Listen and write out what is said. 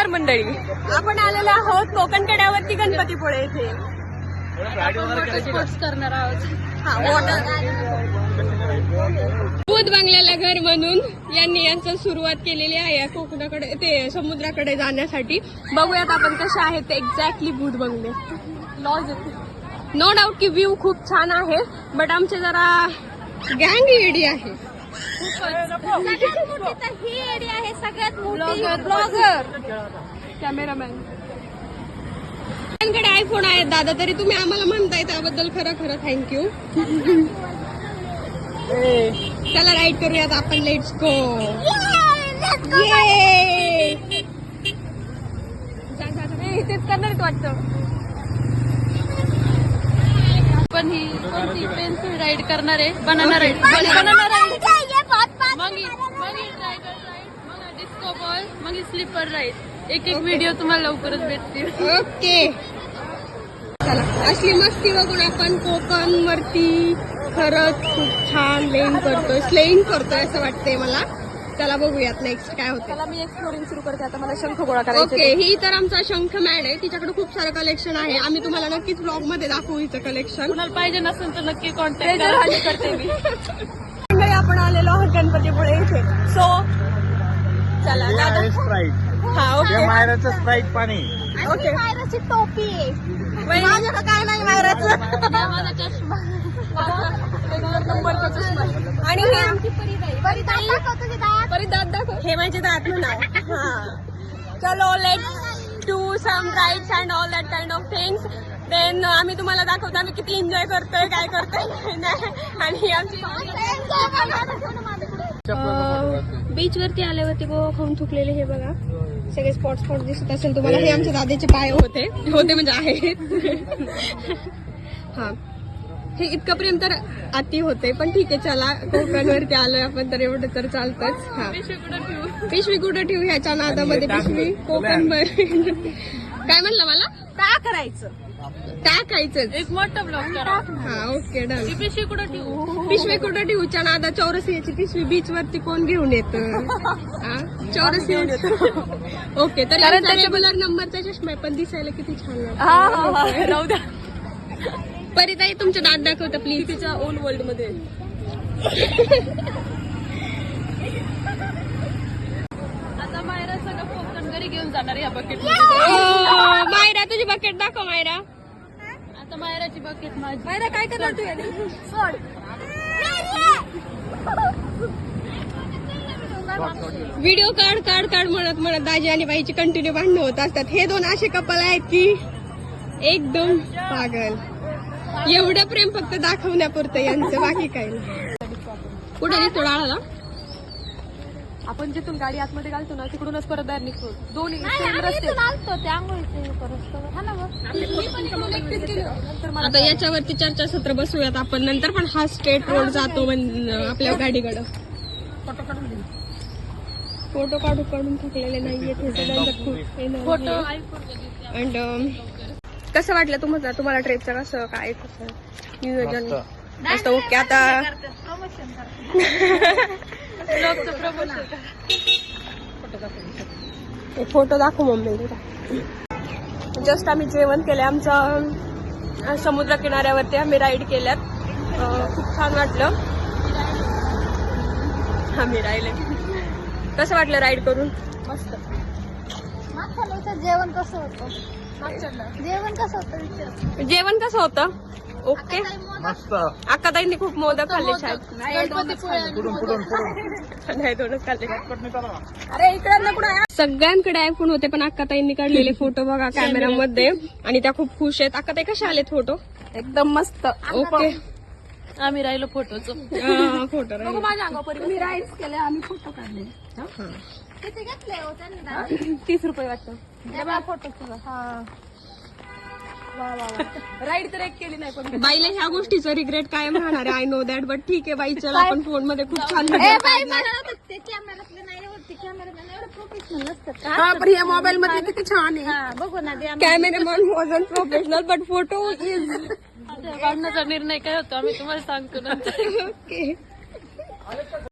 नमस्कार मंडळी, आपण आलेलो आहोत कोकण कड्यावरती गणपतीपुळे इथे स्पोर्ट्स करणार आहोत. भूत बंगल्याला घर म्हणून यांनी यांचं सुरुवात केलेली आहे कोकणाकडे ते समुद्राकडे जाण्यासाठी. बघूयात आपण कसे आहेत ते एक्झॅक्टली भूत बंगले. लॉज नो डाऊट की व्ह्यू खूप छान आहे, बट आमचे जरा गँग एडी आहे. सगळ्यात मोठी तर ही एडी आहे, सगळ्यात मोठी ब्लॉगर कॅमेरामॅन. कडे आयफोन आहेत दादा, तरी तुम्ही आम्हाला म्हणताय त्याबद्दल खरं खरं थँक्यू. चला राईड करूयात आपण. Let's go. इथेच करणार वाटतं. पण ही कोणती पेन्सिल राईड करणार आहे, बनाना राईड, बनाना राईड, मग डिस्को बॉल, मग स्लीपर राईड. एक एक व्हिडिओ तुम्हाला लवकरच भेटतील. ओके चला, असली मस्ती बघून आपण कोकण वरती खरंच खूप छान स्लेईंग करतोय असं वाटतंय मला. चला बघूयात नेक्स्ट काय होतं. त्याला मी एक्सप्लोरिंग सुरू करते आता. मला शंख गोळा करायचा. ओके, ही तर आमचा शंख मॅड आहे, तिच्याकडे खूप सारं कलेक्शन आहे. आम्ही तुम्हाला नक्कीच ब्लॉग मध्ये दाखवू हिचं कलेक्शन. कुणाला पाहिजे नसेल तर नक्की कॉन्टॅक्ट करते मी. आपण आलेलो आहोत गणपतीपुळे इथे. सो चला दादा. हा ओके. मायराचं स्प्राईट पाणी. ओके, मायराची टोपी आहे. माझ्याकडे काय नाही मायराचं. माझा चष्मा नंबरचा चष्मा. आणि हे आमची परिदात दाखव. हे माझे दात नाव. हा चलो let's do some rides and all that kind of things. Then आम्ही तुम्हाला दाखवतो आम्ही किती एन्जॉय करतोय, काय करतोय नाही. आणि आमची बीच वरती आल्यावरती गोवा खाऊन थुकलेले हे बघा सगळे स्पॉट दिसत असेल तुम्हाला. हे आमच्या दादाचे पाय होते म्हणजे आहेत. हा, हे इतकं प्रेम तर अति होते, पण ठीक आहे चला कोकणवरती आलोय आपण तर एवढं तर चालतंच. हा, पिशवी कुठं ठेवू ह्याच्या नादामध्ये पिशवी. कोकण काय म्हणलं मला टाकायचं एक मोठा ब्लॉग करा. हा ओके डन. पिशवी कुठं ठेवू? पिशवी कुठं ठेवूच्या नादा चौरसियाची पिशवी बीच वरती कोण घेऊन येतं. चौरसिया ओके. तर रेग्युलर नंबरचा चष्मा आहे, पण दिसायला किती छान लागतो. राहू द्या. परिताई तुमचे दात दाखवता प्लीज. तिच्या ओन वर्ल्ड मध्ये. आता मायरा सगळं कोकण घरी घेऊन जाणार या बकेट. मायरा तुझी बकेट दाखव मायरा. आता मायराची बकेट माझी. मायरा काय करणार तू? सोड. व्हिडिओ काढ म्हणत दाजी आणि बाईची कंटिन्यू भांडणं होत असतात. हे दोन असे कपल आहेत की एकदम पागल. एवढं प्रेम फक्त दाखवण्यापुरतं यांचं, बाकी काही नाही. कुठे निघतो डाळाला? आपण जिथून गाडी आतमध्ये घालतो ना तिकडूनच परत बाहेर निघतो. दोन्ही सेम रस्ते. आता याच्यावरती चर्चासत्र बसूयात आपण नंतर, पण हा स्ट्रेट रोड जातो आपल्या गाडीकडं. फोटो काढून थकलेले नाहीये फोटो. अँड कसं वाटलं तुम्हाला ट्रिपचं? कसं काय कसं नियोजन? मस्त. ओके, आता फोटो दाखव मम्मी. जस्ट आम्ही जेवण केलं, आमच्या समुद्र किनाऱ्यावरती आम्ही राईड केल्यात. खूप छान वाटलं. आम्ही राहिले. कसं वाटलं राईड करून? मस्त. जेवण कसं होतं? जेवण कसं होतं? ओके मस्त. अक्काताईंनी खूप मोदक खाल्ले शायद. नाही दोनच खाल्ले. अरे इकडे सगळ्यांकडे आयफोन होते, पण अक्काताईंनी काढलेले फोटो बघा कॅमेरामध्ये, आणि त्या खूप खुश आहेत. अक्काताई कसे आलेत फोटो? एकदम मस्त. ओके, आम्ही राहिलो फोटोच. फोटो माझ्या अंगावर मी राईड्स केले, आम्ही फोटो काढले. किती घेतले 30 रुपये वाटतं. फोटो. राईड तर एक केली नाही, पण बाईला ह्या गोष्टीचं रिग्रेट कायम राहणार आहे. आय नो दॅट, बट ठीक आहे बाई, चला आपण फोन मध्ये खूप छान पण ह्या मोबाईल मध्ये किती छान आहे. बघू ना. Cameraman वॉजन professional but photo is. काढण्याचा निर्णय काय होतो आम्ही तुम्हाला सांगतो नंतर. ओके.